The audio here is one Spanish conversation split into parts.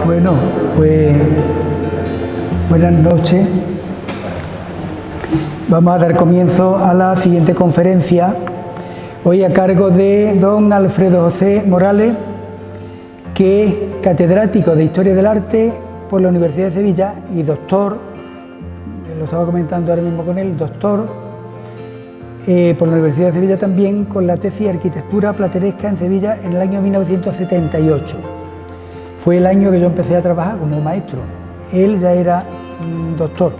Bueno, pues buenas noches. Vamos a dar comienzo a la siguiente conferencia, hoy a cargo de don Alfredo José Morales, que es catedrático de Historia del Arte por la Universidad de Sevilla y doctor, lo estaba comentando ahora mismo con él, doctor por la Universidad de Sevilla también, con la tesis Arquitectura Plateresca en Sevilla en el año 1978. Fue el año que yo empecé a trabajar como maestro. Él ya era doctor.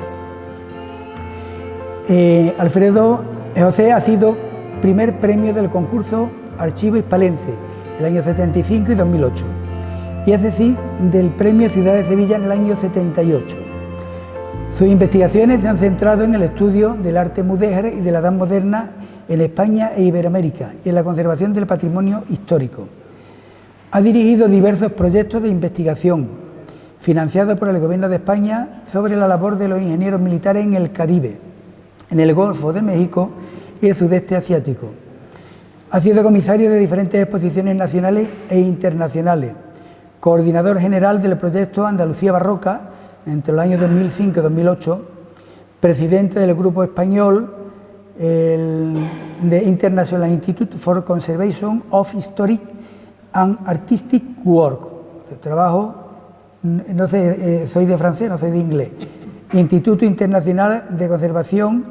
Alfredo José ha sido primer premio del concurso Archivo Hispalense el año 75 y 2008, y es decir, del premio Ciudad de Sevilla en el año 78. Sus investigaciones se han centrado en el estudio del arte mudéjar y de la Edad Moderna en España e Iberoamérica y en la conservación del patrimonio histórico. Ha dirigido diversos proyectos de investigación financiados por el Gobierno de España sobre la labor de los ingenieros militares en el Caribe, en el Golfo de México y el Sudeste Asiático. Ha sido comisario de diferentes exposiciones nacionales e internacionales, coordinador general del proyecto Andalucía Barroca entre los años 2005 y 2008, presidente del grupo español de International Institute for Conservation of Historic and Artistic Work. Trabajo, no sé, soy de francés, no soy de inglés. Instituto Internacional de Conservación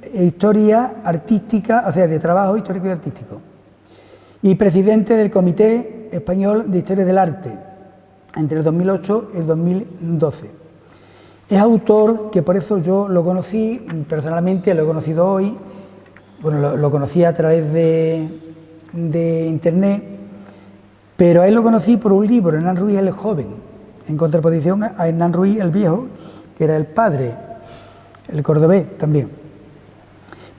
e Historia Artística, o sea, de Trabajo Histórico y Artístico. Y presidente del Comité Español de Historia del Arte entre el 2008 y el 2012. Es autor, que por eso yo lo conocí, personalmente lo he conocido hoy, bueno, lo conocí a través de internet, pero a él lo conocí por un libro, Hernán Ruiz el Joven, en contraposición a Hernán Ruiz el Viejo, que era el padre, el cordobés también.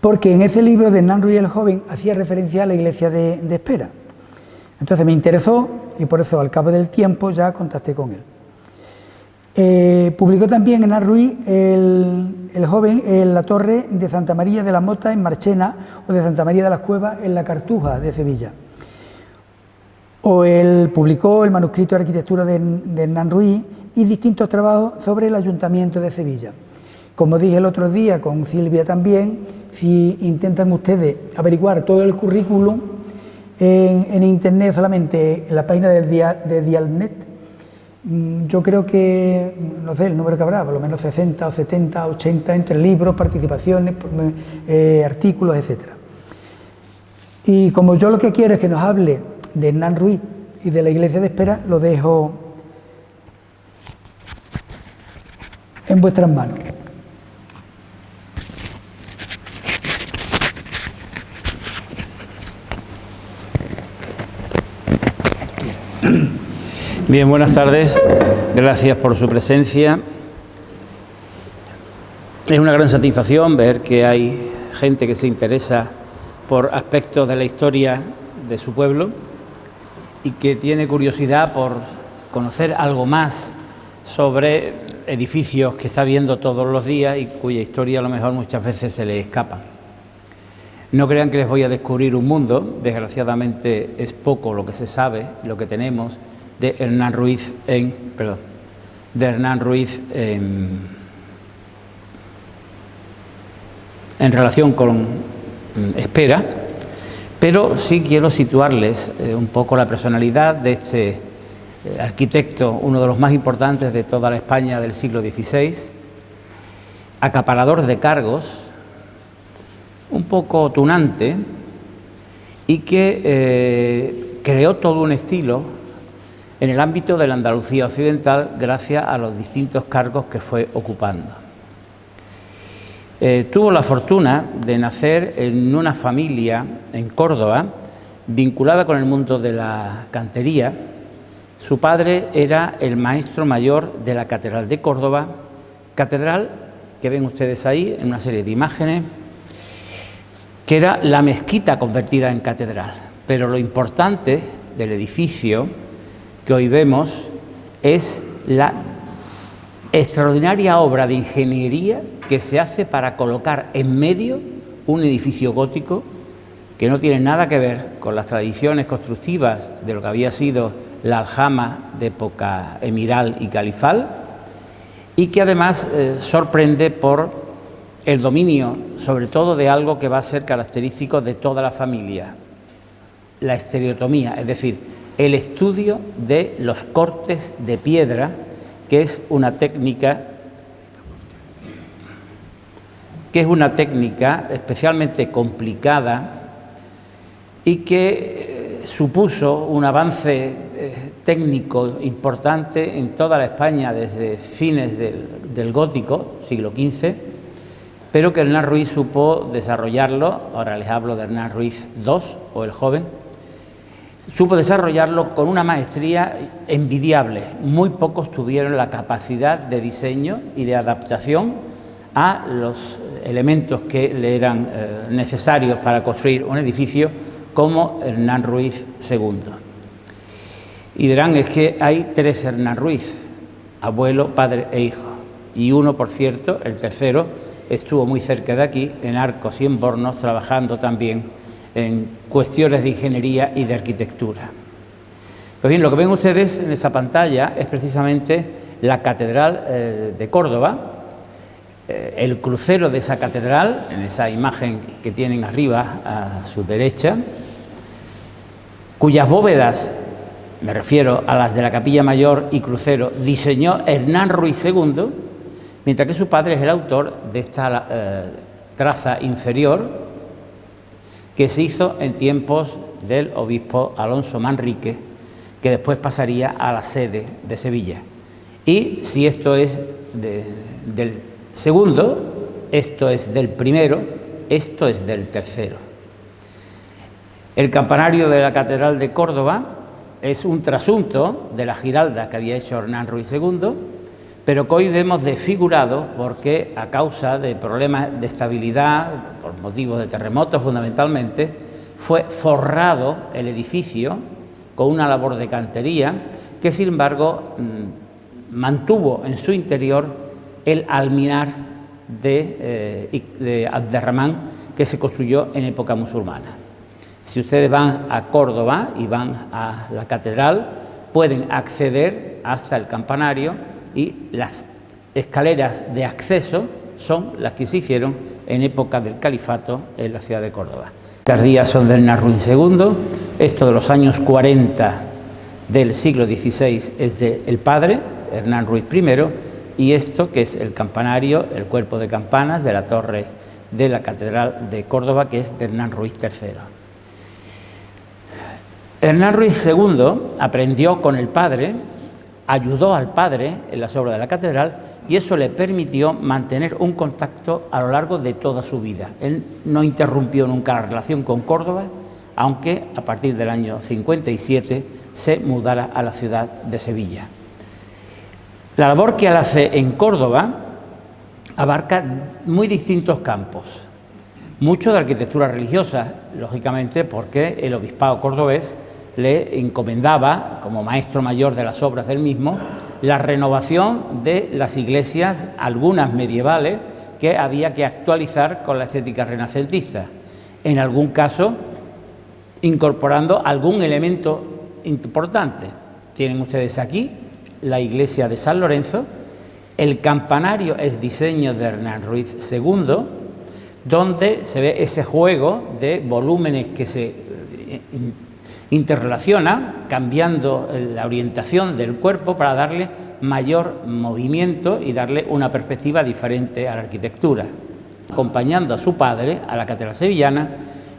Porque en ese libro de Hernán Ruiz el Joven hacía referencia a la iglesia de Espera. Entonces me interesó y por eso al cabo del tiempo ya contacté con él. Publicó también Hernán Ruiz el Joven en la torre de Santa María de la Mota en Marchena o de Santa María de las Cuevas en la Cartuja de Sevilla. O él publicó el manuscrito de arquitectura de Hernán Ruiz y distintos trabajos sobre el Ayuntamiento de Sevilla. Como dije el otro día con Silvia también, si intentan ustedes averiguar todo el currículum en internet, solamente en la página de Dialnet, yo creo que, no sé el número que habrá, por lo menos 60 o 70, 80, entre libros, participaciones, artículos, etc. Y como yo lo que quiero es que nos hable de Hernán Ruiz y de la iglesia de Espera, lo dejo en vuestras manos. Bien, buenas tardes. Gracias por su presencia. Es una gran satisfacción ver que hay gente que se interesa por aspectos de la historia de su pueblo y que tiene curiosidad por conocer algo más sobre edificios que está viendo todos los días y cuya historia a lo mejor muchas veces se le escapa. No crean que les voy a descubrir un mundo, desgraciadamente es poco lo que se sabe, lo que tenemos de Hernán Ruiz en relación con Espera, pero sí quiero situarles un poco la personalidad de este arquitecto, uno de los más importantes de toda la España del siglo XVI, acaparador de cargos, un poco tunante y que creó todo un estilo en el ámbito de la Andalucía occidental gracias a los distintos cargos que fue ocupando. Tuvo la fortuna de nacer en una familia en Córdoba vinculada con el mundo de la cantería. Su padre era el maestro mayor de la Catedral de Córdoba, catedral que ven ustedes ahí en una serie de imágenes, que era la mezquita convertida en catedral. Pero lo importante del edificio que hoy vemos es la extraordinaria obra de ingeniería que se hace para colocar en medio un edificio gótico que no tiene nada que ver con las tradiciones constructivas de lo que había sido la aljama de época emiral y califal, y que además sorprende por el dominio, sobre todo, de algo que va a ser característico de toda la familia: la estereotomía, es decir, el estudio de los cortes de piedra, que es una técnica especialmente complicada y que supuso un avance técnico importante en toda la España desde fines del gótico, siglo XV, pero que Hernán Ruiz supo desarrollarlo. Ahora les hablo de Hernán Ruiz II, o el joven. Supo desarrollarlo con una maestría envidiable. Muy pocos tuvieron la capacidad de diseño y de adaptación a los elementos que le eran necesarios para construir un edificio como Hernán Ruiz II. Y dirán, es que hay 3 Hernán Ruiz, abuelo, padre e hijo. Y uno, por cierto, el tercero, estuvo muy cerca de aquí, en Arcos y en Bornos, trabajando también en cuestiones de ingeniería y de arquitectura. Pues bien, lo que ven ustedes en esa pantalla es precisamente la Catedral de Córdoba, el crucero de esa catedral, en esa imagen que tienen arriba a su derecha, cuyas bóvedas, me refiero a las de la Capilla Mayor y crucero, diseñó Hernán Ruiz II, mientras que su padre es el autor de esta traza inferior, que se hizo en tiempos del obispo Alonso Manrique, que después pasaría a la sede de Sevilla. Y si esto es del segundo, esto es del primero, esto es del tercero. El campanario de la Catedral de Córdoba es un trasunto de la Giralda que había hecho Hernán Ruiz II, pero que hoy vemos desfigurado porque, a causa de problemas de estabilidad, por motivos de terremotos fundamentalmente, fue forrado el edificio con una labor de cantería que, sin embargo, mantuvo en su interior el alminar de Abderramán, que se construyó en época musulmana. Si ustedes van a Córdoba y van a la catedral, pueden acceder hasta el campanario, y las escaleras de acceso son las que se hicieron en época del califato en la ciudad de Córdoba. Estas días son de Hernán Ruiz II, esto de los años 40 del siglo XVI es del padre, Hernán Ruiz I, y esto, que es el campanario, el cuerpo de campanas de la torre de la Catedral de Córdoba, que es de Hernán Ruiz III. Hernán Ruiz II aprendió con el padre, ayudó al padre en las obras de la catedral, y eso le permitió mantener un contacto a lo largo de toda su vida. Él no interrumpió nunca la relación con Córdoba, aunque a partir del año 57 se mudara a la ciudad de Sevilla. La labor que él hace en Córdoba abarca muy distintos campos. Mucho de arquitectura religiosa, lógicamente, porque el obispado cordobés le encomendaba, como maestro mayor de las obras del mismo, la renovación de las iglesias, algunas medievales, que había que actualizar con la estética renacentista. En algún caso, incorporando algún elemento importante. Tienen ustedes aquí la iglesia de San Lorenzo. El campanario es diseño de Hernán Ruiz II, donde se ve ese juego de volúmenes que se interrelaciona, cambiando la orientación del cuerpo para darle mayor movimiento y darle una perspectiva diferente a la arquitectura. Acompañando a su padre a la catedral sevillana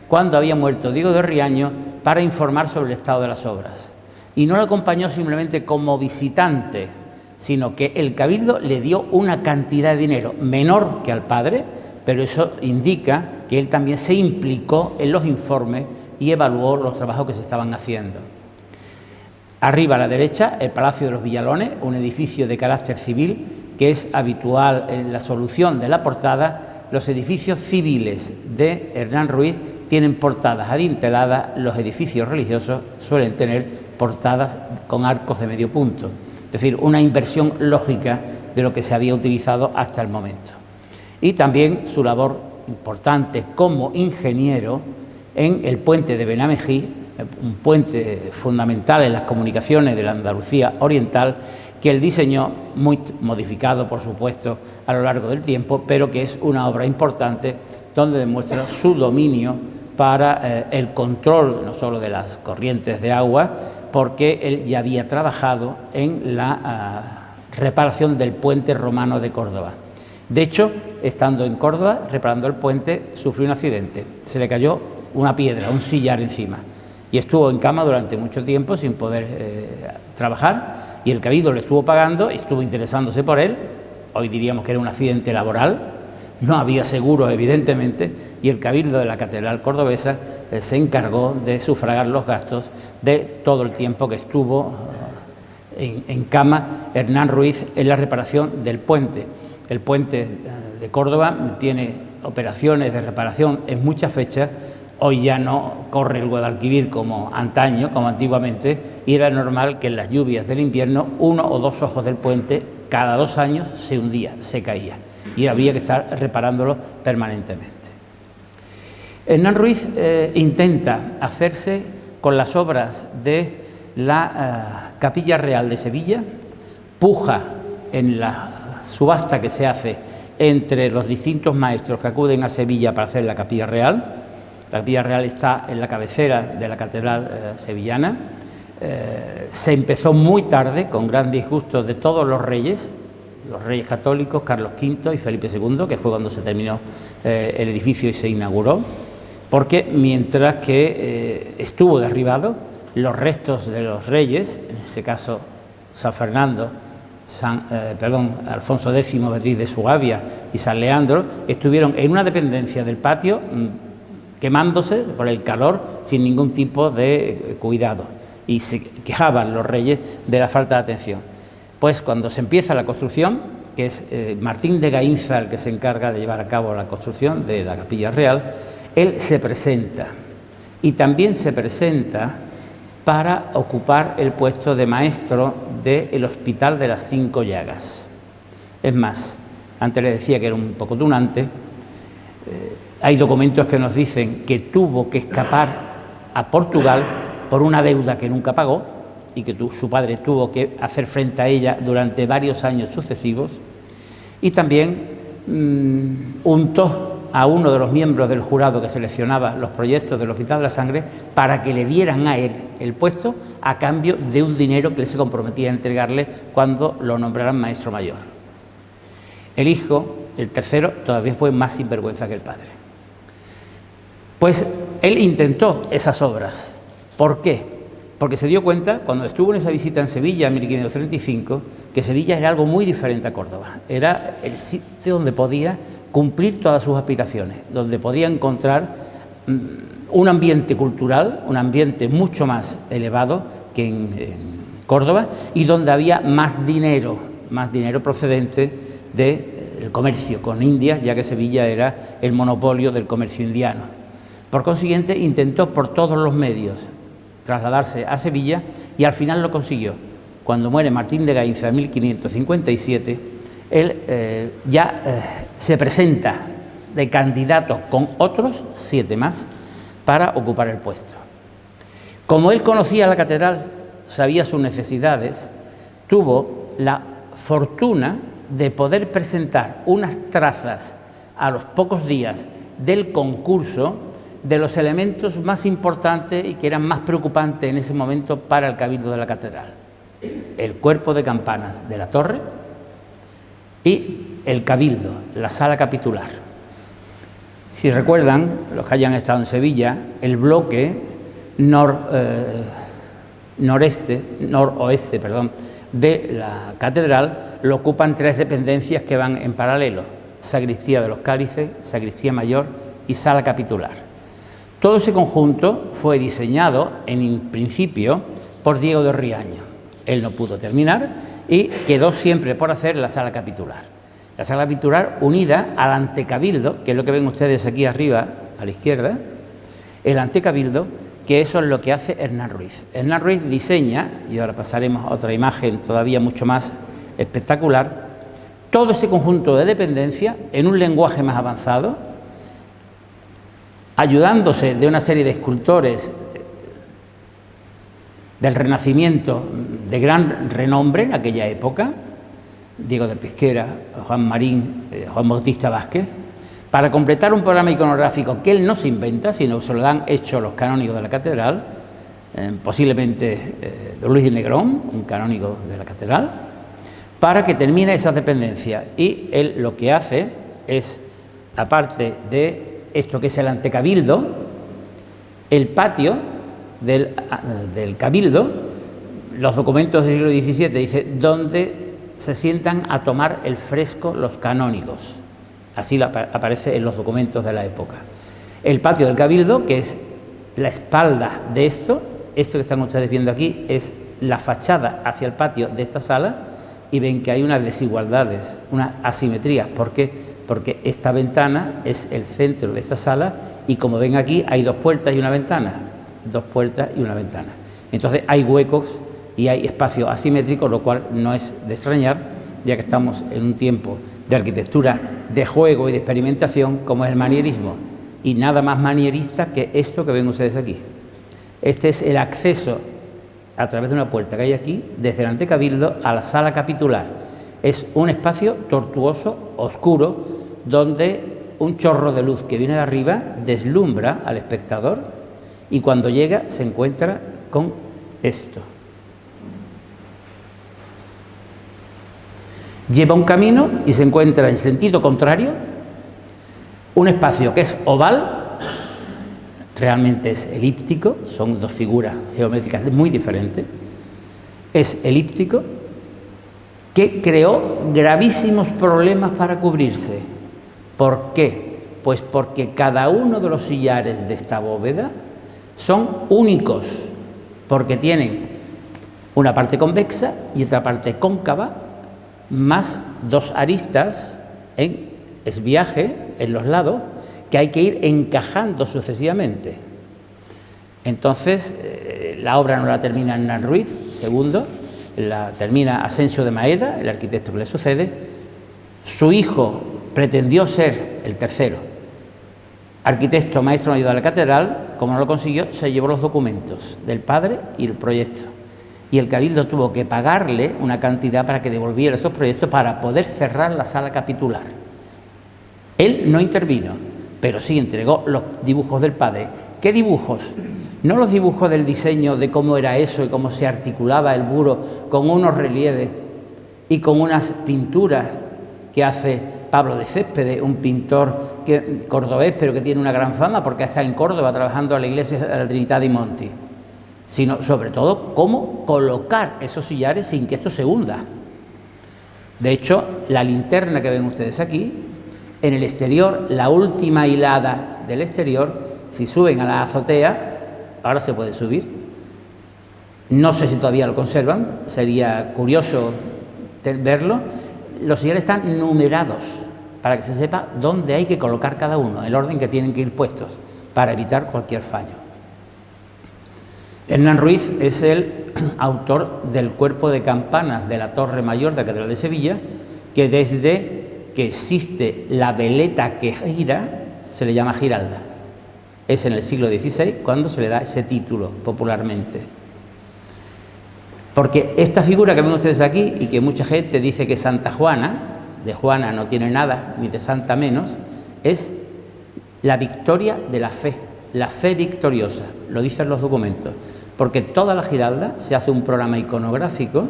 cuando había muerto Diego de Riaño para informar sobre el estado de las obras. Y no lo acompañó simplemente como visitante, sino que el cabildo le dio una cantidad de dinero menor que al padre, pero eso indica que él también se implicó en los informes y evaluó los trabajos que se estaban haciendo. Arriba a la derecha, el Palacio de los Villalones, un edificio de carácter civil que es habitual en la solución de la portada. Los edificios civiles de Hernán Ruiz tienen portadas adinteladas, los edificios religiosos suelen tener portadas con arcos de medio punto, es decir, una inversión lógica de lo que se había utilizado hasta el momento. Y también su labor importante como ingeniero en el puente de Benamejí, un puente fundamental en las comunicaciones de la Andalucía oriental, que él diseñó, muy modificado por supuesto a lo largo del tiempo, pero que es una obra importante donde demuestra su dominio para el control no solo de las corrientes de agua, porque él ya había trabajado en la reparación del puente romano de Córdoba. De hecho, estando en Córdoba reparando el puente, sufrió un accidente, se le cayó una piedra, un sillar encima, y estuvo en cama durante mucho tiempo sin poder trabajar, y el Cabildo le estuvo pagando, estuvo interesándose por él. Hoy diríamos que era un accidente laboral, no había seguro evidentemente, y el Cabildo de la Catedral Cordobesa se encargó de sufragar los gastos de todo el tiempo que estuvo en cama Hernán Ruiz en la reparación del puente. El puente de Córdoba tiene operaciones de reparación en muchas fechas. Hoy ya no corre el Guadalquivir como antaño, como antiguamente, y era normal que en las lluvias del invierno 1 o 2 ojos del puente cada 2 años se hundía, se caía, y había que estar reparándolo permanentemente. Hernán Ruiz intenta hacerse con las obras de la Capilla Real de Sevilla, puja en la subasta que se hace entre los distintos maestros que acuden a Sevilla para hacer la Capilla Real. La Capilla Real está en la cabecera de la Catedral sevillana. Se empezó muy tarde, con gran disgusto de todos los reyes católicos, Carlos V y Felipe II, que fue cuando se terminó el edificio y se inauguró, porque mientras que estuvo derribado, los restos de los reyes, en este caso San Fernando, Alfonso X Beatriz de Sugavia y San Leandro, estuvieron en una dependencia del patio quemándose por el calor sin ningún tipo de cuidado, y se quejaban los reyes de la falta de atención. Pues cuando se empieza la construcción, que es Martín de Gaínza el que se encarga de llevar a cabo la construcción de la Capilla Real, él se presenta, y también se presenta para ocupar el puesto de maestro del Hospital de las Cinco Llagas. Es más, antes le decía que era un poco tunante. Hay documentos que nos dicen que tuvo que escapar a Portugal por una deuda que nunca pagó y que su padre tuvo que hacer frente a ella durante varios años sucesivos, y también untó a uno de los miembros del jurado que seleccionaba los proyectos del Hospital de la Sangre para que le dieran a él el puesto a cambio de un dinero que él se comprometía a entregarle cuando lo nombraran maestro mayor. El hijo, el tercero, todavía fue más sinvergüenza que el padre. Pues él intentó esas obras. ¿Por qué? Porque se dio cuenta, cuando estuvo en esa visita en Sevilla en 1535, que Sevilla era algo muy diferente a Córdoba. Era el sitio donde podía cumplir todas sus aspiraciones, donde podía encontrar un ambiente cultural, un ambiente mucho más elevado que en Córdoba, y donde había más dinero procedente del comercio con Indias, ya que Sevilla era el monopolio del comercio indiano. Por consiguiente, intentó por todos los medios trasladarse a Sevilla y al final lo consiguió. Cuando muere Martín de Gaínza en 1557, él se presenta de candidato con otros 7 más para ocupar el puesto. Como él conocía la catedral, sabía sus necesidades, tuvo la fortuna de poder presentar unas trazas a los pocos días del concurso de los elementos más importantes y que eran más preocupantes en ese momento para el Cabildo de la Catedral: el cuerpo de campanas de la torre y el Cabildo, la sala capitular. Si recuerdan, los que hayan estado en Sevilla, el bloque noroeste de la catedral lo ocupan 3 dependencias que van en paralelo: sacristía de los cálices, sacristía mayor y sala capitular. Todo ese conjunto fue diseñado en principio por Diego de Riaño. Él no pudo terminar y quedó siempre por hacer la sala capitular. La sala capitular unida al antecabildo, que es lo que ven ustedes aquí arriba a la izquierda, el antecabildo, que eso es lo que hace Hernán Ruiz. Hernán Ruiz diseña, y ahora pasaremos a otra imagen todavía mucho más espectacular, todo ese conjunto de dependencia en un lenguaje más avanzado, ayudándose de una serie de escultores del Renacimiento de gran renombre en aquella época, Diego de Pesquera, Juan Marín, Juan Bautista Vázquez, para completar un programa iconográfico que él no se inventa, sino que se lo han hecho los canónigos de la catedral, posiblemente don Luis de Negrón, un canónigo de la catedral, para que termine esas dependencias. Y él lo que hace es, aparte de esto que es el antecabildo, el patio del cabildo, los documentos del siglo XVII, dice, donde se sientan a tomar el fresco los canónigos. Así aparece en los documentos de la época. El patio del cabildo, que es la espalda de esto que están ustedes viendo aquí, es la fachada hacia el patio de esta sala, y ven que hay unas desigualdades, unas asimetrías. ¿Por qué? Porque esta ventana es el centro de esta sala, y como ven aquí hay dos puertas y una ventana, dos puertas y una ventana. Entonces hay huecos y hay espacio asimétrico, lo cual no es de extrañar, ya que estamos en un tiempo de arquitectura de juego y de experimentación como es el manierismo, y nada más manierista que esto que ven ustedes aquí. Este es el acceso a través de una puerta que hay aquí, desde el antecabildo a la sala capitular. Es un espacio tortuoso, oscuro, donde un chorro de luz que viene de arriba deslumbra al espectador, y cuando llega se encuentra con esto. Lleva un camino y se encuentra en sentido contrario un espacio que es oval, realmente es elíptico, son dos figuras geométricas muy diferentes, es elíptico, que creó gravísimos problemas para cubrirse. ¿Por qué? Pues porque cada uno de los sillares de esta bóveda son únicos, porque tienen una parte convexa y otra parte cóncava, más dos aristas en esviaje en los lados, que hay que ir encajando sucesivamente. Entonces, la obra no la termina Hernán Ruiz II, la termina Asensio de Maeda, el arquitecto que le sucede. Su hijo pretendió ser el tercero arquitecto maestro mayor de la catedral. Como no lo consiguió, se llevó los documentos del padre y el proyecto, y el cabildo tuvo que pagarle una cantidad para que devolviera esos proyectos para poder cerrar la sala capitular. Él no intervino, pero sí entregó los dibujos del padre. ¿Qué dibujos? No los dibujos del diseño de cómo era eso y cómo se articulaba el muro con unos relieves y con unas pinturas que hace Pablo de Céspedes, un pintor cordobés, pero que tiene una gran fama porque está en Córdoba trabajando a la iglesia de la Trinidad di Monti, sino sobre todo cómo colocar esos sillares sin que esto se hunda. De hecho, la linterna que ven ustedes aquí, en el exterior, la última hilada del exterior, si suben a la azotea, ahora se puede subir, no sé si todavía lo conservan, sería curioso verlo, los sillares están numerados para que se sepa dónde hay que colocar cada uno, el orden que tienen que ir puestos, para evitar cualquier fallo. Hernán Ruiz es el autor del cuerpo de campanas de la Torre Mayor de la Catedral de Sevilla, que desde que existe la veleta que gira, se le llama giralda. Es en el siglo XVI cuando se le da ese título popularmente. Porque esta figura que ven ustedes aquí, y que mucha gente dice que es Santa Juana, de Juana no tiene nada, ni de Santa menos, es la victoria de la fe victoriosa, lo dicen los documentos. Porque toda la giralda se hace un programa iconográfico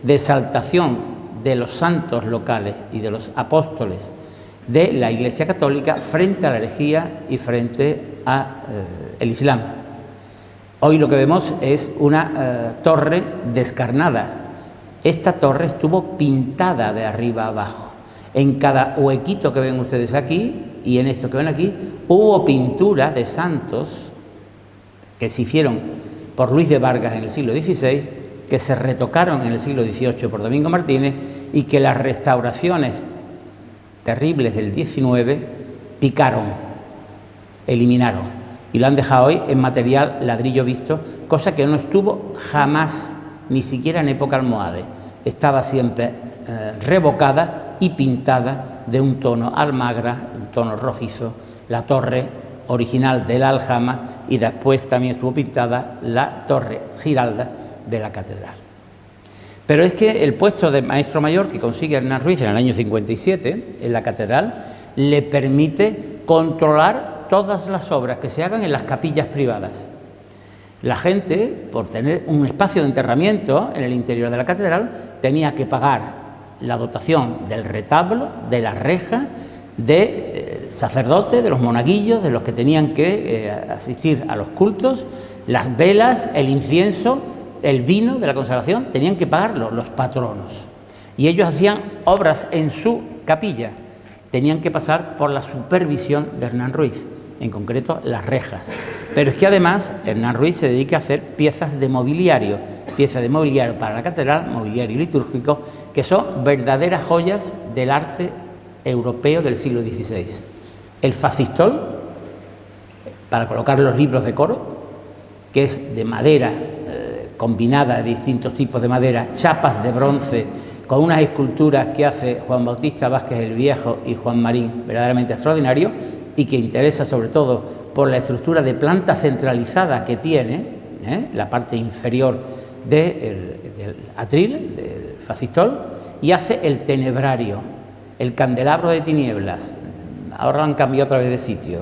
de exaltación de los santos locales y de los apóstoles de la Iglesia Católica frente a la herejía y frente al Islam. Hoy lo que vemos es una torre descarnada. Esta torre estuvo pintada de arriba a abajo. En cada huequito que ven ustedes aquí y en esto que ven aquí, hubo pintura de santos que se hicieron por Luis de Vargas en el siglo XVI, que se retocaron en el siglo XVIII por Domingo Martínez, y que las restauraciones terribles del XIX picaron, eliminaron, y lo han dejado hoy en material ladrillo visto, cosa que no estuvo jamás, ni siquiera en época almohade. Estaba siempre revocada y pintada de un tono almagra, un tono rojizo, la torre original de la aljama, y después también estuvo pintada la torre giralda, de la catedral. Pero es que el puesto de maestro mayor que consigue Hernán Ruiz en el año 57 en la catedral le permite controlar todas las obras que se hagan en las capillas privadas. La gente, por tener un espacio de enterramiento en el interior de la catedral, tenía que pagar la dotación del retablo, de la reja, de sacerdotes, de los monaguillos, de los que tenían que asistir a los cultos, las velas, el incienso, el vino de la consagración, tenían que pagarlo los patronos. Y ellos hacían obras en su capilla, tenían que pasar por la supervisión de Hernán Ruiz, en concreto las rejas. Pero es que además Hernán Ruiz se dedica a hacer piezas de mobiliario para la catedral, mobiliario litúrgico, que son verdaderas joyas del arte europeo del siglo XVI. El facistol, para colocar los libros de coro, que es de madera combinada de distintos tipos de madera, chapas de bronce, con unas esculturas que hace Juan Bautista Vázquez el Viejo y Juan Marín, verdaderamente extraordinario, y que interesa sobre todo por la estructura de planta centralizada que tiene, la parte inferior del atril, del facistol, y hace el tenebrario, el candelabro de tinieblas. Ahora lo han cambiado otra vez de sitio,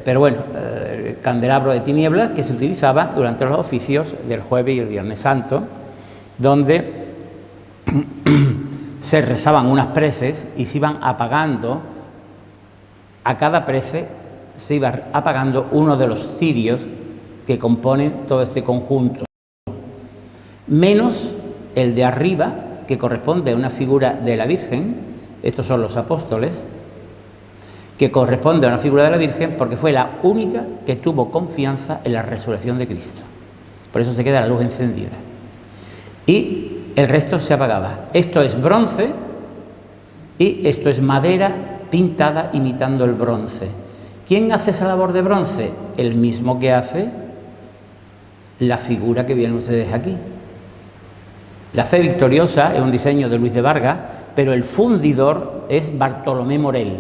pero bueno, el candelabro de tinieblas que se utilizaba durante los oficios del Jueves y el Viernes Santo, donde se rezaban unas preces y se iban apagando, a cada prece se iba apagando uno de los cirios que componen todo este conjunto, menos el de arriba, que corresponde a una figura de la Virgen. Estos son los apóstoles, que corresponde a una figura de la Virgen porque fue la única que tuvo confianza en la resurrección de Cristo. Por eso se queda la luz encendida. Y el resto se apagaba. Esto es bronce y esto es madera pintada imitando el bronce. ¿Quién hace esa labor de bronce? El mismo que hace la figura que vienen ustedes aquí. La Fe Victoriosa es un diseño de Luis de Vargas, pero el fundidor es Bartolomé Morel.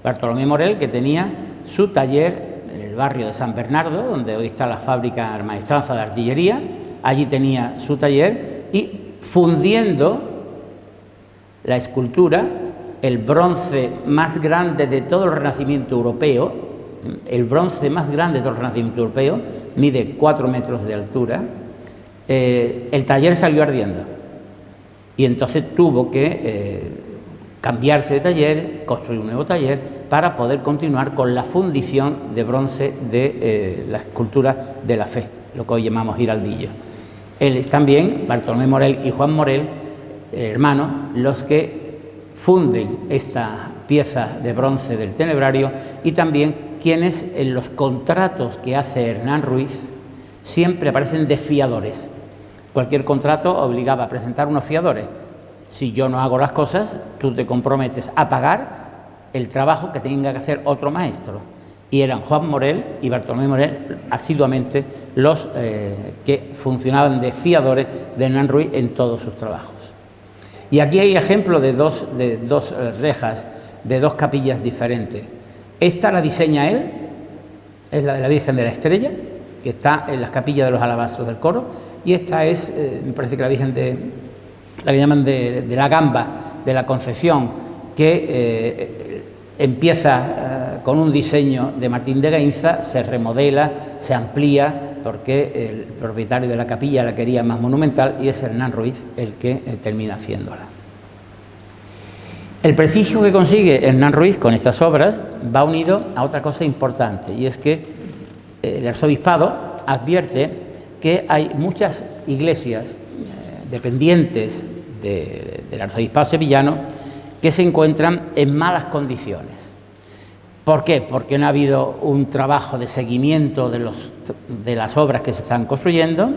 Bartolomé Morel, que tenía su taller en el barrio de San Bernardo, donde hoy está la fábrica Maestranza de Artillería. Allí tenía su taller y fundiendo la escultura, el bronce más grande de todo el Renacimiento europeo, el bronce más grande de todo el Renacimiento europeo, mide 4 metros de altura, el taller salió ardiendo y entonces tuvo que cambiarse de taller, construir un nuevo taller para poder continuar con la fundición de bronce de la escultura de la Fe, lo que hoy llamamos giraldillo. También Bartolomé Morel y Juan Morel, hermanos, los que funden esta pieza de bronce del tenebrario, y también quienes en los contratos que hace Hernán Ruiz siempre aparecen de fiadores. Cualquier contrato obligaba a presentar unos fiadores. Si yo no hago las cosas, tú te comprometes a pagar el trabajo que tenga que hacer otro maestro. Y eran Juan Morel y Bartolomé Morel asiduamente los que funcionaban de fiadores de Hernán Ruiz en todos sus trabajos. Y aquí hay ejemplo de dos rejas, de dos capillas diferentes. Esta la diseña él, es la de la Virgen de la Estrella, que está en las capillas de los alabastros del coro, y esta es, me parece que la Virgen la que llaman de la Gamba, de la Concepción, que empieza con un diseño de Martín de Gainza, se remodela, se amplía, porque el propietario de la capilla la quería más monumental, y es Hernán Ruiz el que termina haciéndola. El prestigio que consigue Hernán Ruiz con estas obras va unido a otra cosa importante, y es que el arzobispado advierte que hay muchas iglesias dependientes del arzobispado sevillano que se encuentran en malas condiciones. ¿Por qué? Porque no ha habido un trabajo de seguimiento de las obras que se están construyendo,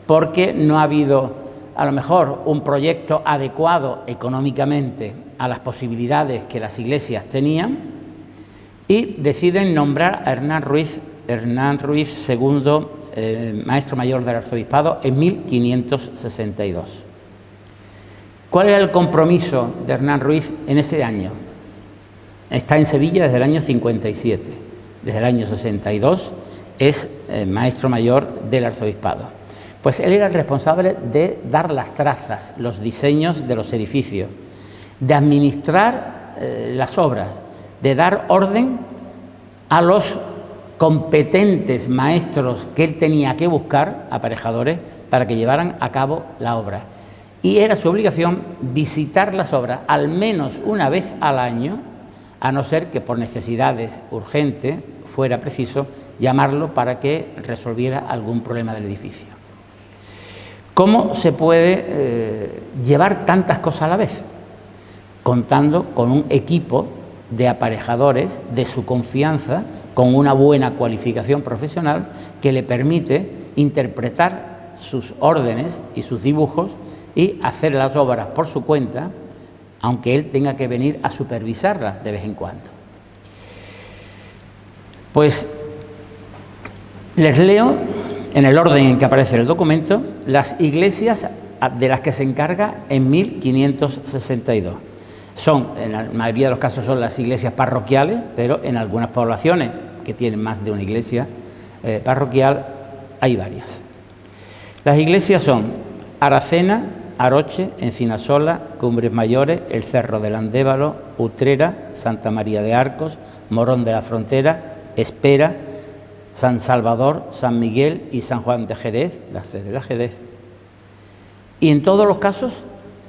porque no ha habido, a lo mejor, un proyecto adecuado económicamente a las posibilidades que las iglesias tenían, y deciden nombrar a Hernán Ruiz II, maestro mayor del arzobispado, en 1562. ¿Cuál era el compromiso de Hernán Ruiz en ese año? Está en Sevilla desde el año 57. Desde el año 62 es maestro mayor del arzobispado. Pues él era el responsable de dar las trazas, los diseños de los edificios, de administrar las obras, de dar orden a los competentes maestros que él tenía que buscar, aparejadores, para que llevaran a cabo la obra. Y era su obligación visitar las obras al menos una vez al año, a no ser que por necesidades urgentes fuera preciso llamarlo para que resolviera algún problema del edificio. ¿Cómo se puede llevar tantas cosas a la vez? Contando con un equipo de aparejadores de su confianza, con una buena cualificación profesional que le permite interpretar sus órdenes y sus dibujos y hacer las obras por su cuenta, aunque él tenga que venir a supervisarlas de vez en cuando. Pues les leo, en el orden en que aparece el documento, las iglesias de las que se encarga en 1562. En la mayoría de los casos son las iglesias parroquiales, pero en algunas poblaciones que tienen más de una iglesia parroquial hay varias. Las iglesias son Aracena, Aroche, Encinasola, Cumbres Mayores, el Cerro del Andévalo, Utrera, Santa María de Arcos, Morón de la Frontera, Espera, San Salvador, San Miguel y San Juan de Jerez, las tres de la Jerez. Y en todos los casos,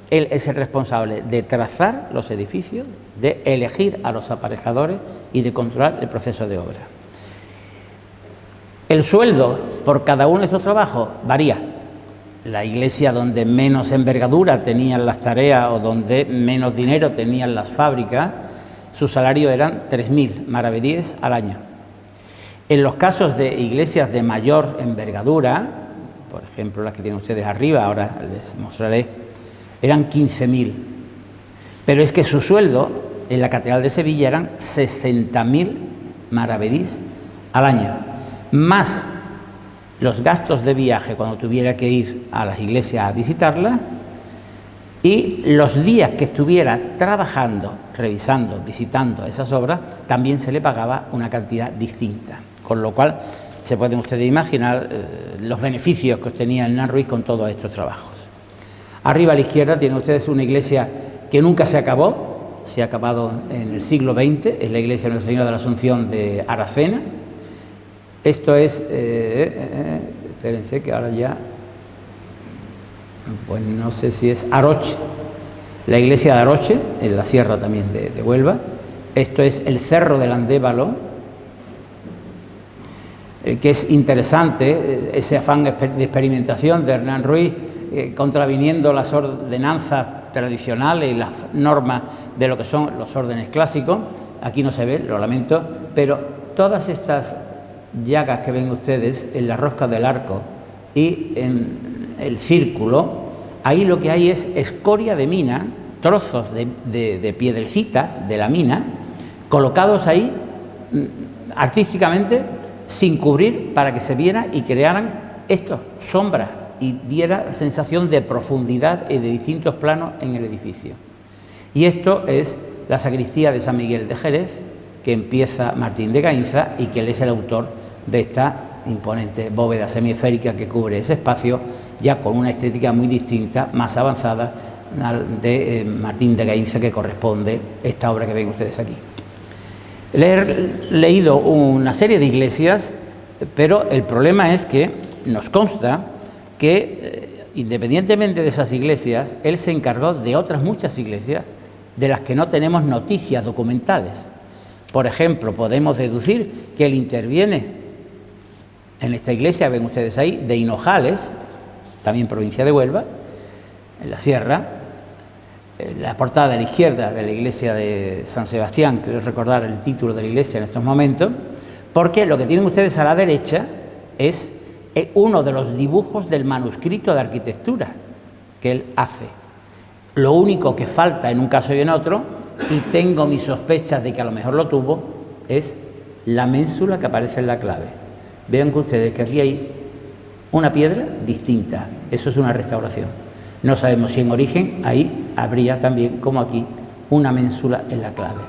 él es el responsable de trazar los edificios, de elegir a los aparejadores y de controlar el proceso de obra. El sueldo por cada uno de estos trabajos varía. La iglesia donde menos envergadura tenían las tareas o donde menos dinero tenían las fábricas, su salario eran 3.000 maravedíes al año. En los casos de iglesias de mayor envergadura, por ejemplo las que tienen ustedes arriba, ahora les mostraré, eran 15.000. Pero es que su sueldo en la Catedral de Sevilla eran 60.000 maravedís al año, más los gastos de viaje cuando tuviera que ir a las iglesias a visitarlas y los días que estuviera trabajando, revisando, visitando esas obras, también se le pagaba una cantidad distinta. Con lo cual se pueden ustedes imaginar los beneficios que obtenía Hernán Ruiz con todos estos trabajos. Arriba a la izquierda tienen ustedes una iglesia que nunca se acabó, se ha acabado en el siglo XX, es la iglesia de Nuestra Señora de la Asunción de Aracena. Esto es, espérense que ahora ya, pues no sé si es Aroche, la iglesia de Aroche, en la sierra también de Huelva. Esto es el Cerro del Andévalo, que es interesante, ese afán de experimentación de Hernán Ruiz, contraviniendo las ordenanzas tradicionales y las normas de lo que son los órdenes clásicos. Aquí no se ve, lo lamento, pero todas estas llagas que ven ustedes en la rosca del arco y en el círculo, ahí lo que hay es escoria de mina, trozos de piedrecitas de la mina, colocados ahí artísticamente, sin cubrir, para que se viera y crearan esto, sombras, y diera sensación de profundidad y de distintos planos en el edificio. Y esto es la sacristía de San Miguel de Jerez, que empieza Martín de Gainza y que él es el autor de esta imponente bóveda semiesférica que cubre ese espacio, ya con una estética muy distinta, más avanzada, de Martín de Gainza, que corresponde a esta obra que ven ustedes aquí. Le he leído una serie de iglesias, pero el problema es que nos consta que, independientemente de esas iglesias, él se encargó de otras muchas iglesias de las que no tenemos noticias documentales. Por ejemplo, podemos deducir que él interviene en esta iglesia, ven ustedes ahí, de Hinojales, también provincia de Huelva, en la sierra. La portada de la izquierda de la iglesia de San Sebastián, quiero recordar el título de la iglesia en estos momentos, porque lo que tienen ustedes a la derecha es uno de los dibujos del manuscrito de arquitectura que él hace. Lo único que falta en un caso y en otro, y tengo mis sospechas de que a lo mejor lo tuvo, es la ménsula que aparece en la clave. Vean ustedes que aquí hay una piedra distinta, eso es una restauración. No sabemos si en origen ahí habría también, como aquí, una ménsula en la clave.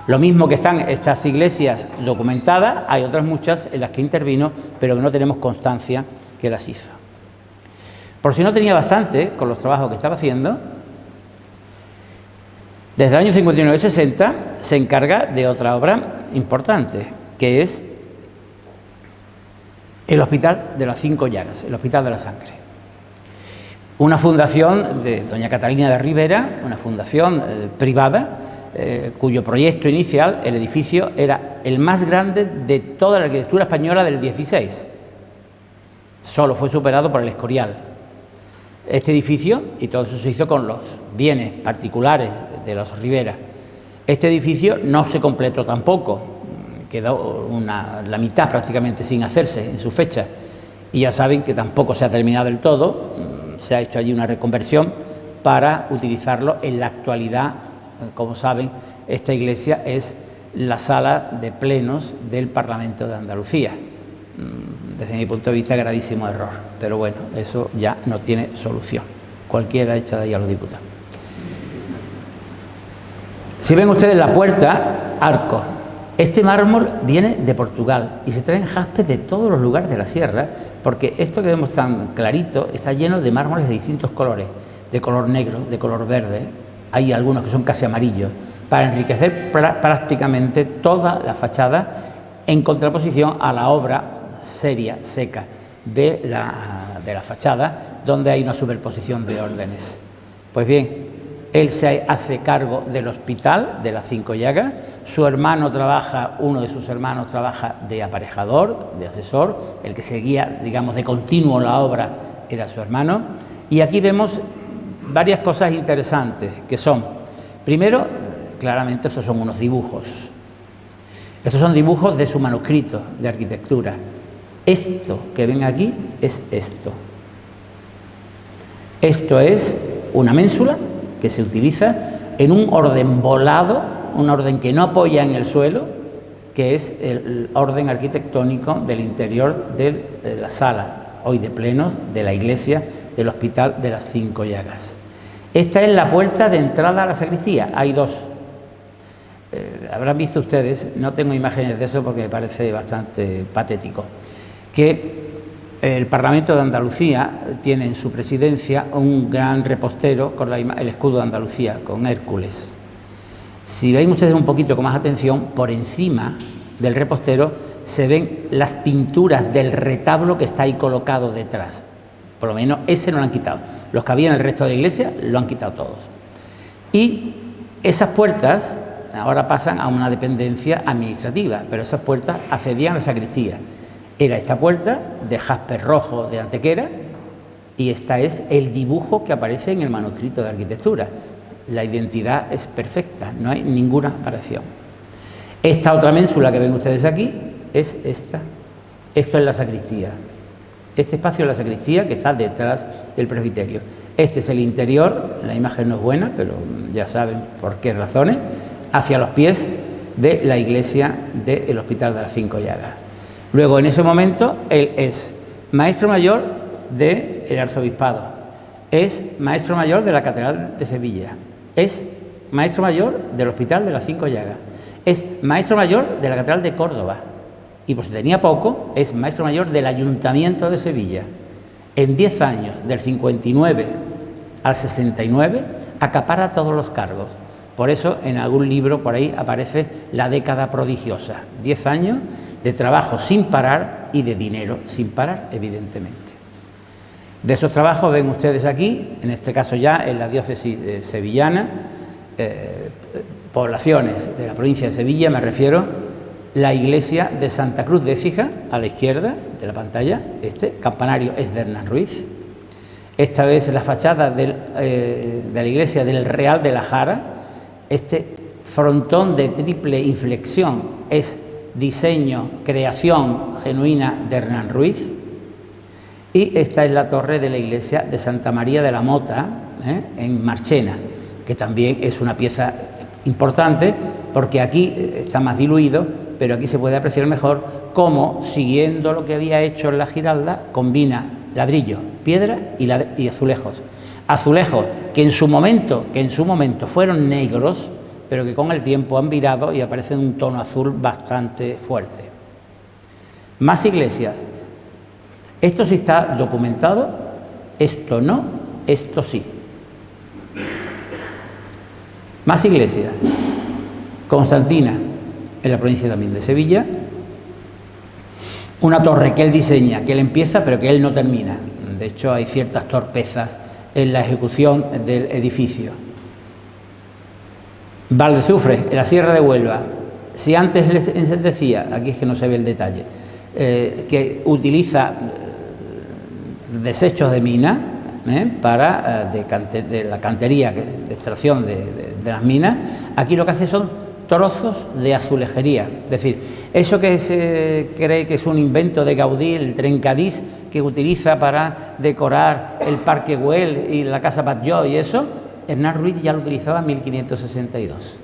Lo mismo que están estas iglesias documentadas, hay otras muchas en las que intervino, pero que no tenemos constancia que las hizo. Por si no tenía bastante con los trabajos que estaba haciendo, desde el año 59-60 se encarga de otra obra importante, que es el Hospital de las Cinco Llagas, el Hospital de la Sangre. Una fundación de doña Catalina de Rivera, una fundación privada, cuyo proyecto inicial, el edificio, era el más grande de toda la arquitectura española del 16. Solo fue superado por el Escorial. Este edificio, y todo eso se hizo con los bienes particulares de los Rivera. Este edificio no se completó tampoco, quedó la mitad prácticamente sin hacerse en su fecha, y ya saben que tampoco se ha terminado del todo. Se ha hecho allí una reconversión para utilizarlo en la actualidad. Como saben, esta iglesia es la sala de plenos del Parlamento de Andalucía. Desde mi punto de vista, gravísimo error, pero bueno, eso ya no tiene solución. Cualquiera echa de ahí a los diputados. Si ven ustedes la puerta, arco. Este mármol viene de Portugal y se traen jaspes de todos los lugares de la sierra, porque esto que vemos tan clarito está lleno de mármoles de distintos colores, de color negro, de color verde, hay algunos que son casi amarillos, para enriquecer prácticamente toda la fachada en contraposición a la obra seria, seca de la fachada, donde hay una superposición de órdenes. Pues bien, él se hace cargo del Hospital de las Cinco Llagas, su hermano trabaja, uno de sus hermanos trabaja de aparejador, de asesor, el que seguía, digamos, de continuo la obra era su hermano, y aquí vemos varias cosas interesantes, que son, primero, claramente estos son unos dibujos. Estos son dibujos de su manuscrito de arquitectura. Esto que ven aquí es esto. Esto es una ménsula que se utiliza en un orden volado, un orden que no apoya en el suelo, que es el orden arquitectónico del interior de la sala, hoy de plenos, de la iglesia del Hospital de las Cinco Llagas. Esta es la puerta de entrada a la sacristía, hay dos. Habrán visto ustedes, no tengo imágenes de eso porque me parece bastante patético, que el Parlamento de Andalucía tiene en su presidencia un gran repostero con el escudo de Andalucía, con Hércules. Si ven ustedes un poquito con más atención, por encima del repostero se ven las pinturas del retablo que está ahí colocado detrás. Por lo menos ese no lo han quitado. Los que había en el resto de la iglesia lo han quitado todos. Y esas puertas ahora pasan a una dependencia administrativa, pero esas puertas accedían a la sacristía. Era esta puerta de jaspe rojo de Antequera y esta es el dibujo que aparece en el manuscrito de arquitectura. La identidad es perfecta, no hay ninguna variación. Esta otra ménsula que ven ustedes aquí es esta. Esto es la sacristía. Este espacio es la sacristía que está detrás del presbiterio. Este es el interior, la imagen no es buena, pero ya saben por qué razones, hacia los pies de la iglesia del Hospital de las Cinco Llagas. Luego, en ese momento, él es maestro mayor del arzobispado, es maestro mayor de la Catedral de Sevilla, es maestro mayor del Hospital de las Cinco Llagas, es maestro mayor de la Catedral de Córdoba y, por si tenía poco, es maestro mayor del Ayuntamiento de Sevilla. En 10 años, del 59 al 69, acapara todos los cargos. Por eso, en algún libro por ahí aparece la década prodigiosa. 10 años de trabajo sin parar y de dinero sin parar, evidentemente. De esos trabajos ven ustedes aquí, en este caso ya en la diócesis sevillana, poblaciones de la provincia de Sevilla, me refiero, la iglesia de Santa Cruz de Écija, a la izquierda de la pantalla, este campanario es de Hernán Ruiz. Esta es la fachada de la iglesia del Real de la Jara. Este frontón de triple inflexión es diseño, creación genuina de Hernán Ruiz. Y esta es la torre de la iglesia de Santa María de la Mota, en Marchena, que también es una pieza importante porque aquí está más diluido, pero aquí se puede apreciar mejor cómo, siguiendo lo que había hecho en la Giralda, combina ladrillo, piedra y azulejos. Azulejos que en su momento fueron negros, pero que con el tiempo han virado y aparecen un tono azul bastante fuerte. Más iglesias. Esto sí está documentado esto no, esto sí. Más iglesias. Constantina, en la provincia también de Sevilla, una torre que él diseña, que él empieza pero que él no termina. De hecho, hay ciertas torpezas en la ejecución del edificio. Valdezufre, en la Sierra de Huelva. Si antes les decía, aquí es que no se ve el detalle, que utiliza desechos de mina para de la cantería de extracción de las minas, aquí lo que hace son trozos de azulejería. Es decir, eso que se cree que es un invento de Gaudí, el trencadís que utiliza para decorar el Parque Güell y la Casa Batlló y eso, Hernán Ruiz ya lo utilizaba en 1562.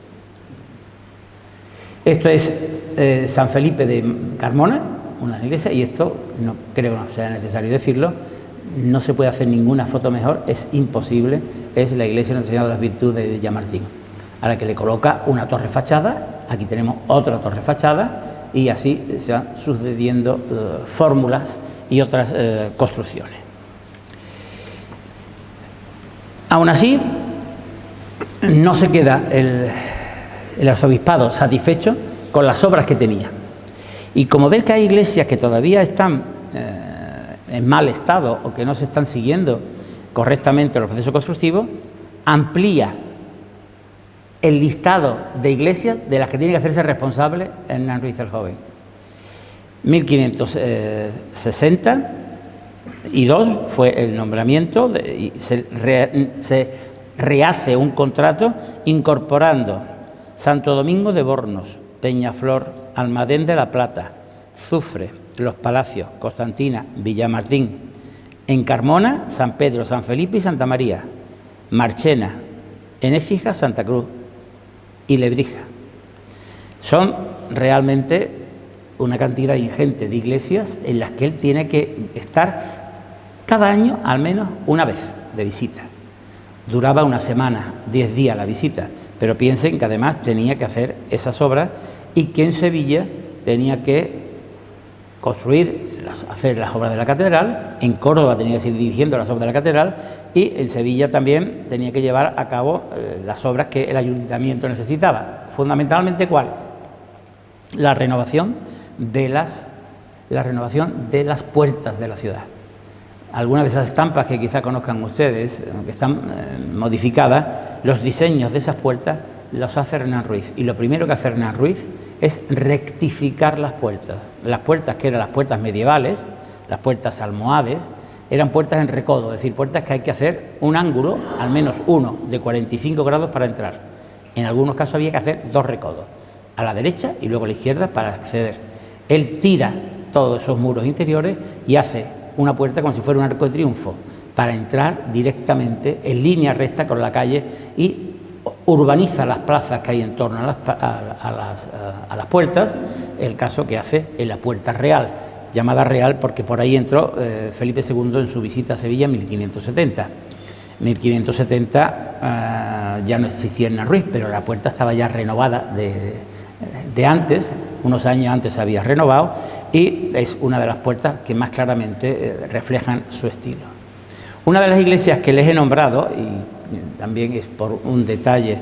Esto es San Felipe de Carmona, una iglesia, y esto no creo que no sea necesario decirlo, no se puede hacer ninguna foto mejor, es imposible, es la iglesia Nuestra Señora de las Virtudes de Villamartín, a la que le coloca una torre fachada, aquí tenemos otra torre fachada, y así se van sucediendo fórmulas y otras construcciones. Aún así, no se queda el arzobispado satisfecho con las obras que tenía. Y como ve que hay iglesias que todavía están en mal estado o que no se están siguiendo correctamente los procesos constructivos, amplía el listado de iglesias de las que tiene que hacerse responsable Hernán Ruiz el Joven. 1562 fue el nombramiento y se rehace un contrato incorporando Santo Domingo de Bornos, Peñaflor, Almadén de la Plata, Zufre, Los Palacios, Constantina, Villamartín, en Carmona, San Pedro, San Felipe y Santa María, Marchena, en Écija, Santa Cruz y Lebrija. Son realmente una cantidad ingente de iglesias en las que él tiene que estar cada año al menos una vez de visita. Duraba una semana, 10 días la visita, pero piensen que además tenía que hacer esas obras y que en Sevilla tenía que hacer las obras de la catedral, en Córdoba tenía que seguir dirigiendo las obras de la catedral y en Sevilla también tenía que llevar a cabo las obras que el ayuntamiento necesitaba. Fundamentalmente, ¿cuál? La renovación de las puertas de la ciudad. Algunas de esas estampas que quizá conozcan ustedes, aunque están modificadas, los diseños de esas puertas los hace Hernán Ruiz. Y lo primero que hace Hernán Ruiz es rectificar las puertas. Las puertas que eran las puertas medievales, las puertas almohades, eran puertas en recodo, es decir, puertas que hay que hacer un ángulo, al menos uno, de 45 grados para entrar. En algunos casos había que hacer 2 recodos, a la derecha y luego a la izquierda para acceder. Él tira todos esos muros interiores y hace una puerta como si fuera un arco de triunfo para entrar directamente en línea recta con la calle y urbaniza las plazas que hay en torno a las puertas, el caso que hace en la Puerta Real, llamada Real porque por ahí entró Felipe II en su visita a Sevilla en 1570. 1570 ya no existía Hernán Ruiz, pero la puerta estaba ya renovada de antes, unos años antes se había renovado y es una de las puertas que más claramente reflejan su estilo. Una de las iglesias que les he nombrado, y también es por un detalle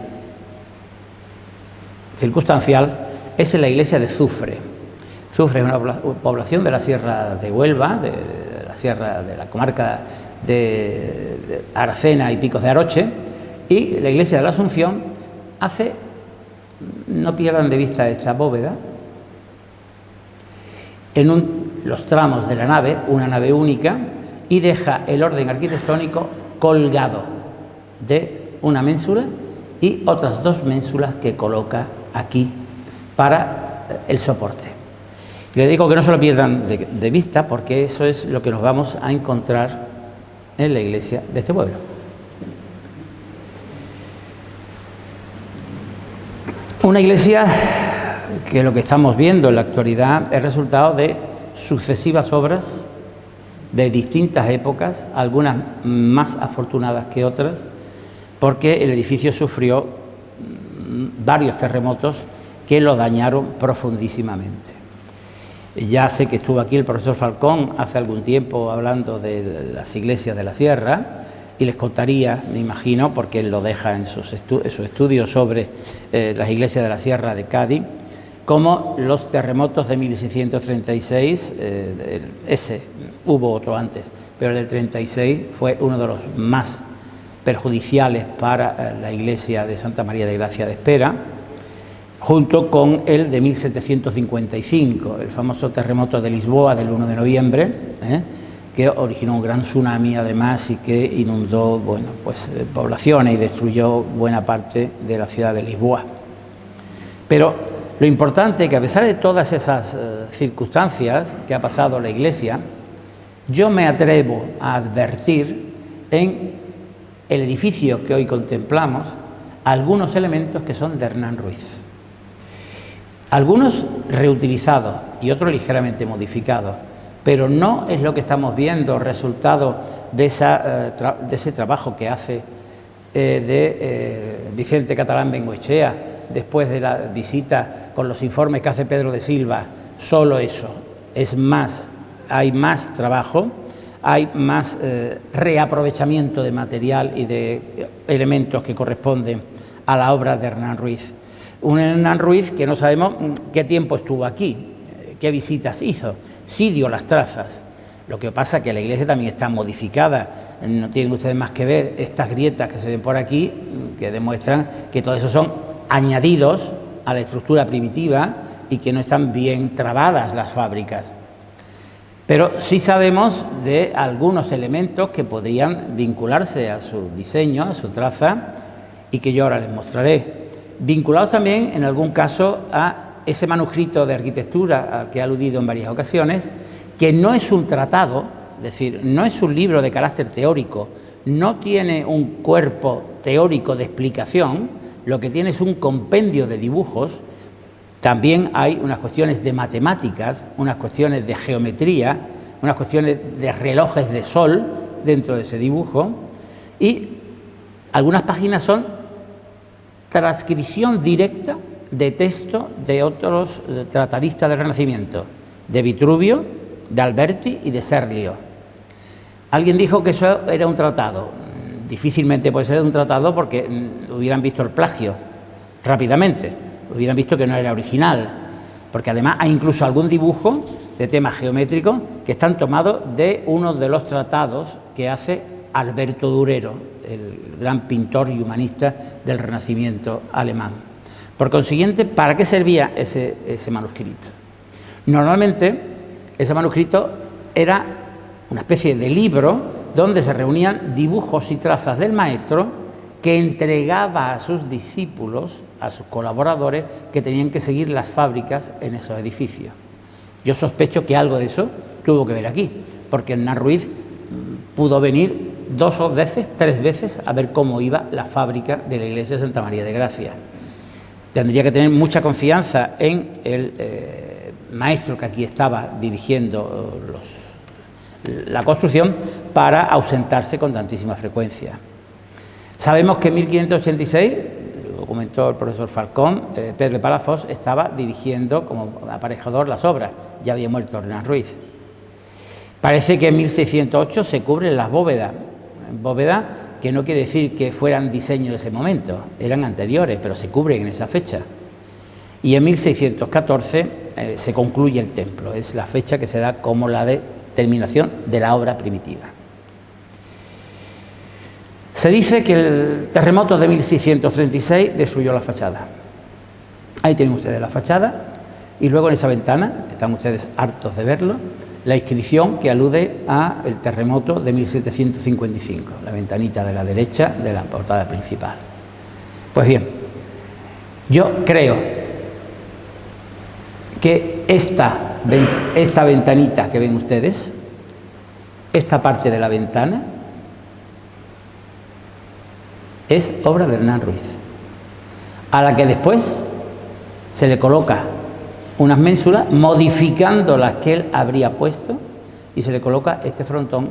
circunstancial, es la iglesia de Zufre. Zufre es una población de la Sierra de Huelva, de la Sierra de la comarca de Aracena y Picos de Aroche, y la iglesia de la Asunción hace, no pierdan de vista esta bóveda, en los tramos de la nave, una nave única, y deja el orden arquitectónico colgado de una ménsula y otras 2 ménsulas que coloca aquí para el soporte. Le digo que no se lo pierdan de vista porque eso es lo que nos vamos a encontrar en la iglesia de este pueblo. Una iglesia que lo que estamos viendo en la actualidad es resultado de sucesivas obras de distintas épocas, algunas más afortunadas que otras, porque el edificio sufrió varios terremotos que lo dañaron profundísimamente. Ya sé que estuvo aquí el profesor Falcón hace algún tiempo hablando de las iglesias de la sierra y les contaría, me imagino, porque él lo deja en sus estudios sobre las iglesias de la sierra de Cádiz, como los terremotos de 1636, hubo otro antes, pero el del 36 fue uno de los más perjudiciales para la iglesia de Santa María de Gracia de Espera, junto con el de 1755, el famoso terremoto de Lisboa del 1 de noviembre, que originó un gran tsunami además y que inundó, bueno, pues, poblaciones y destruyó buena parte de la ciudad de Lisboa. Pero lo importante es que a pesar de todas esas circunstancias que ha pasado la Iglesia, yo me atrevo a advertir en el edificio que hoy contemplamos algunos elementos que son de Hernán Ruiz. Algunos reutilizados y otros ligeramente modificados, pero no es lo que estamos viendo resultado de ese trabajo que hace Vicente Catalán Bengoechea después de la visita con los informes que hace Pedro de Silva. Solo eso, es más, hay más trabajo, hay más reaprovechamiento de material y de elementos que corresponden a la obra de Hernán Ruiz. Un Hernán Ruiz que no sabemos qué tiempo estuvo aquí, qué visitas hizo, sí dio las trazas. Lo que pasa es que la iglesia también está modificada, no tienen ustedes más que ver estas grietas que se ven por aquí, que demuestran que todo eso son añadidos a la estructura primitiva y que no están bien trabadas las fábricas. Pero sí sabemos de algunos elementos que podrían vincularse a su diseño, a su traza, y que yo ahora les mostraré. Vinculados también, en algún caso, a ese manuscrito de arquitectura al que he aludido en varias ocasiones, que no es un tratado, es decir, no es un libro de carácter teórico, no tiene un cuerpo teórico de explicación, lo que tiene es un compendio de dibujos. También hay unas cuestiones de matemáticas, unas cuestiones de geometría, unas cuestiones de relojes de sol dentro de ese dibujo, y algunas páginas son transcripción directa de texto de otros tratadistas del Renacimiento, de Vitruvio, de Alberti y de Serlio. Alguien dijo que eso era un tratado. Difícilmente puede ser un tratado porque hubieran visto el plagio rápidamente, hubieran visto que no era original, porque además hay incluso algún dibujo de tema geométrico que están tomados de uno de los tratados que hace Alberto Durero, el gran pintor y humanista del Renacimiento alemán. Por consiguiente, ¿para qué servía ese manuscrito? Normalmente, ese manuscrito era una especie de libro donde se reunían dibujos y trazas del maestro que entregaba a sus discípulos, a sus colaboradores, que tenían que seguir las fábricas en esos edificios. Yo sospecho que algo de eso tuvo que ver aquí, porque Hernán Ruiz pudo venir 2 veces, 3 veces a ver cómo iba la fábrica de la iglesia de Santa María de Gracia. Tendría que tener mucha confianza en el maestro que aquí estaba dirigiendo la construcción para ausentarse con tantísima frecuencia. Sabemos que en 1586, lo comentó el profesor Falcón, Pedro de Palafox estaba dirigiendo como aparejador las obras, ya había muerto Hernán Ruiz. Parece que en 1608 se cubren las bóvedas que no quiere decir que fueran diseños de ese momento, eran anteriores, pero se cubren en esa fecha. Y en 1614 se concluye el templo, es la fecha que se da como la de terminación de la obra primitiva. Se dice que el terremoto de 1636 destruyó la fachada. Ahí tienen ustedes la fachada y luego en esa ventana, están ustedes hartos de verlo, la inscripción que alude al terremoto de 1755, la ventanita de la derecha de la portada principal. Pues bien, yo creo que esta ventanita que ven ustedes, esta parte de la ventana, es obra de Hernán Ruiz, a la que después se le coloca unas ménsulas, modificando las que él habría puesto, y se le coloca este frontón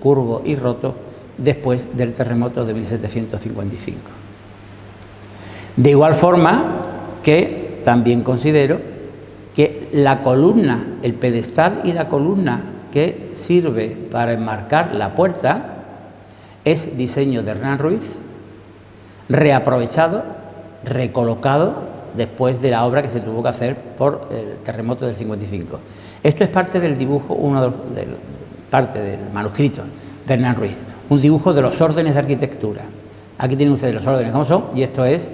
curvo y roto después del terremoto de 1755. De igual forma que también considero que la columna, el pedestal y la columna que sirve para enmarcar la puerta es diseño de Hernán Ruiz, reaprovechado, recolocado después de la obra que se tuvo que hacer por el terremoto del 55. Esto es parte del dibujo, parte del manuscrito de Hernán Ruiz, un dibujo de los órdenes de arquitectura. Aquí tienen ustedes los órdenes como son, y esto es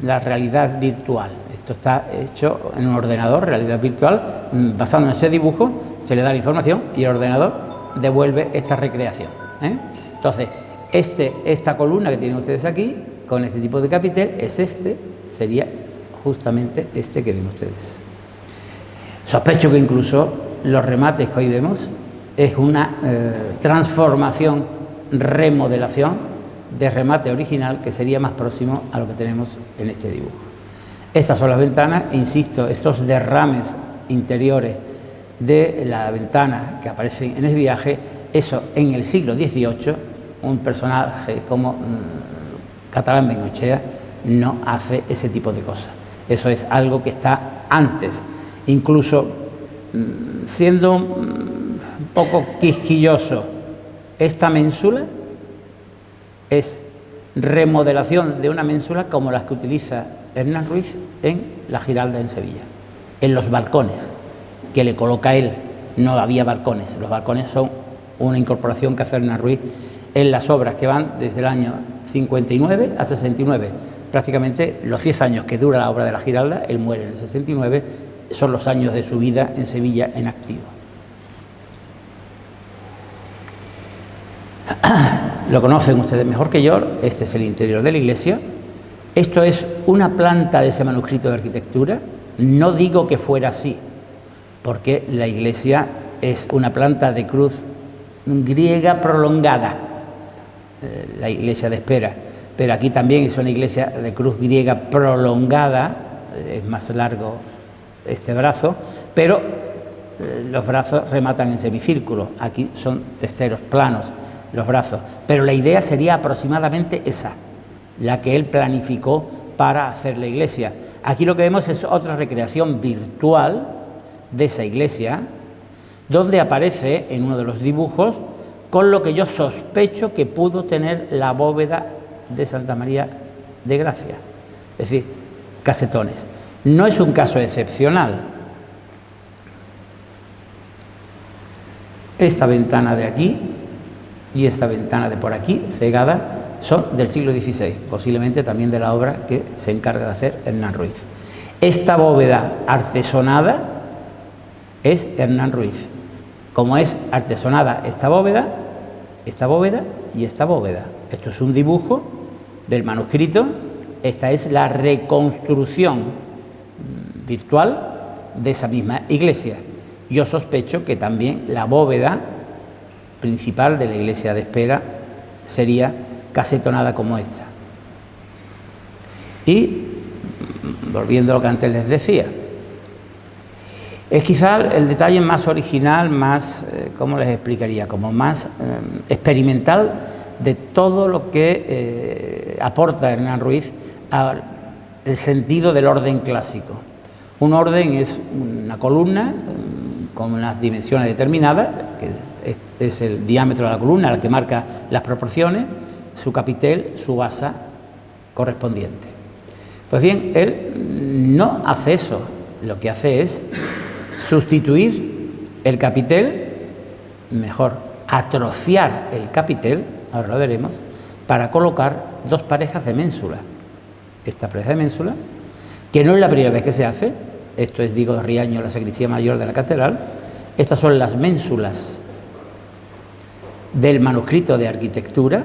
la realidad virtual. Esto está hecho en un ordenador, realidad virtual, basado en ese dibujo, se le da la información y el ordenador devuelve esta recreación, ¿eh? Entonces, esta columna que tienen ustedes aquí, con este tipo de capitel, sería justamente este que ven ustedes. Sospecho que incluso los remates que hoy vemos es una transformación, remodelación de remate original que sería más próximo a lo que tenemos en este dibujo. Estas son las ventanas, insisto, estos derrames interiores de la ventana que aparecen en el viaje, eso en el siglo XVIII, un personaje como Catalán Bengoechea no hace ese tipo de cosas. Eso es algo que está antes, incluso siendo un poco quisquilloso, esta ménsula es remodelación de una ménsula como las que utiliza Hernán Ruiz en la Giralda en Sevilla, en los balcones que le coloca él. No había balcones, los balcones son una incorporación que hace Hernán Ruiz en las obras que van desde el año 59 a 69, prácticamente los 10 años que dura la obra de la Giralda. Él muere en el 69, son los años de su vida en Sevilla en activo. Lo conocen ustedes mejor que yo, este es el interior de la iglesia. Esto es una planta de ese manuscrito de arquitectura. No digo que fuera así, porque la iglesia es una planta de cruz griega prolongada, la iglesia de Espera, pero aquí también es una iglesia de cruz griega prolongada, es más largo este brazo, pero los brazos rematan en semicírculo. Aquí son testeros planos los brazos, pero la idea sería aproximadamente esa, la que él planificó para hacer la iglesia. Aquí lo que vemos es otra recreación virtual de esa iglesia, donde aparece en uno de los dibujos con lo que yo sospecho que pudo tener la bóveda de Santa María de Gracia, es decir, casetones. No es un caso excepcional. Esta ventana de aquí y esta ventana de por aquí, cegada, son del siglo XVI, posiblemente también de la obra que se encarga de hacer Hernán Ruiz. Esta bóveda artesonada es Hernán Ruiz, como es artesonada esta bóveda y esta bóveda. Esto es un dibujo del manuscrito, esta es la reconstrucción virtual de esa misma iglesia. Yo sospecho que también la bóveda principal de la iglesia de Espera sería casetonada como esta. Y, volviendo a lo que antes les decía, es quizá el detalle más original, más, ¿cómo les explicaría?, como más experimental de todo lo que aporta Hernán Ruiz al sentido del orden clásico. Un orden es una columna con unas dimensiones determinadas, que es el diámetro de la columna, el que marca las proporciones, su capitel, su basa correspondiente. Pues bien, él no hace eso, lo que hace es sustituir el capitel, mejor, atrofiar el capitel, ahora lo veremos, para colocar dos parejas de ménsula. Esta pareja de ménsula, que no es la primera vez que se hace, esto es Diego de Riaño, la sacristía mayor de la catedral. Estas son las ménsulas del manuscrito de arquitectura,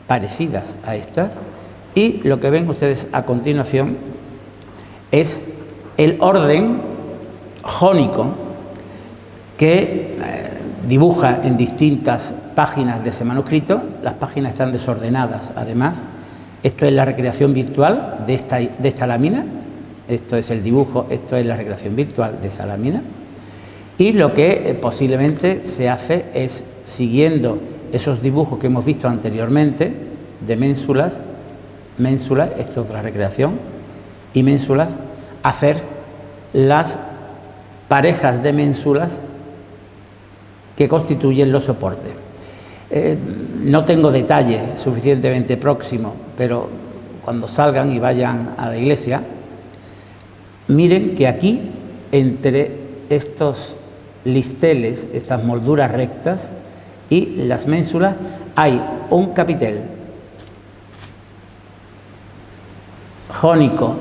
parecidas a estas, y lo que ven ustedes a continuación es el orden jónico que dibuja en distintas páginas de ese manuscrito. Las páginas están desordenadas, además. Esto es la recreación virtual de esta lámina. Esto es el dibujo, esto es la recreación virtual de esa lámina. Y lo que posiblemente se hace es, siguiendo esos dibujos que hemos visto anteriormente, de ménsulas, esto es otra recreación, y ménsulas, hacer las parejas de ménsulas que constituyen los soportes. No tengo detalle suficientemente próximo, pero cuando salgan y vayan a la iglesia, miren que aquí, entre estos listeles, estas molduras rectas y las ménsulas, hay un capitel jónico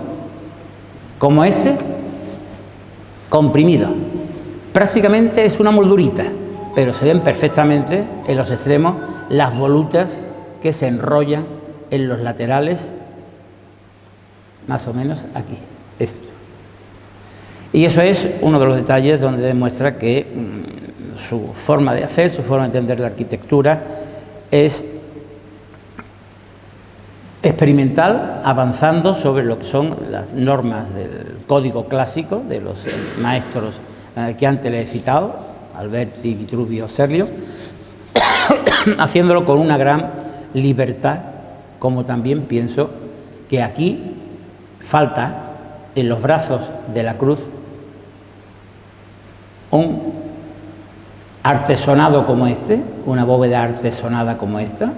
como este, comprimido. Prácticamente es una moldurita, pero se ven perfectamente en los extremos las volutas que se enrollan en los laterales, más o menos aquí, esto. Y eso es uno de los detalles donde demuestra que su forma de hacer, su forma de entender la arquitectura es experimental, avanzando sobre lo que son las normas del código clásico de los maestros que antes les he citado, Alberti, Vitruvio, Serlio, haciéndolo con una gran libertad, como también pienso que aquí falta en los brazos de la cruz un artesonado como este, una bóveda artesonada como esta,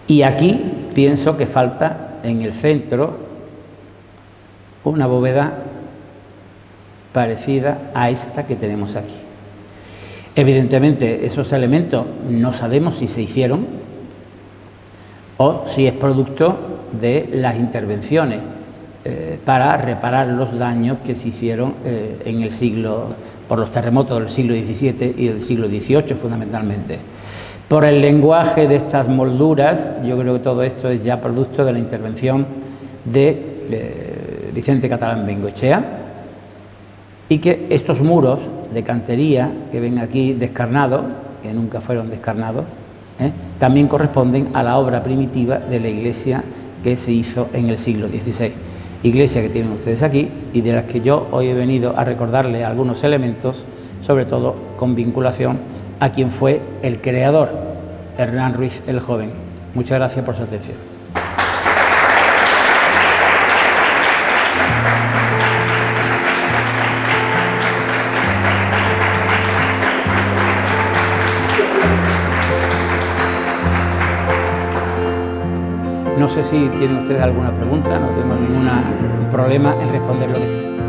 y aquí pienso que falta en el centro una bóveda parecida a esta que tenemos aquí. Evidentemente, esos elementos no sabemos si se hicieron o si es producto de las intervenciones para reparar los daños que se hicieron en el siglo, por los terremotos del siglo XVII y del siglo XVIII fundamentalmente. Por el lenguaje de estas molduras, yo creo que todo esto es ya producto de la intervención de Vicente Catalán Bengoechea, y que estos muros de cantería que ven aquí descarnados, que nunca fueron descarnados, también corresponden a la obra primitiva de la iglesia que se hizo en el siglo XVI. Iglesia que tienen ustedes aquí y de las que yo hoy he venido a recordarles algunos elementos, sobre todo con vinculación a quien fue el creador, Hernán Ruiz el Joven. Muchas gracias por su atención. No sé si tienen ustedes alguna pregunta, no tengo ningún problema en responder lo que...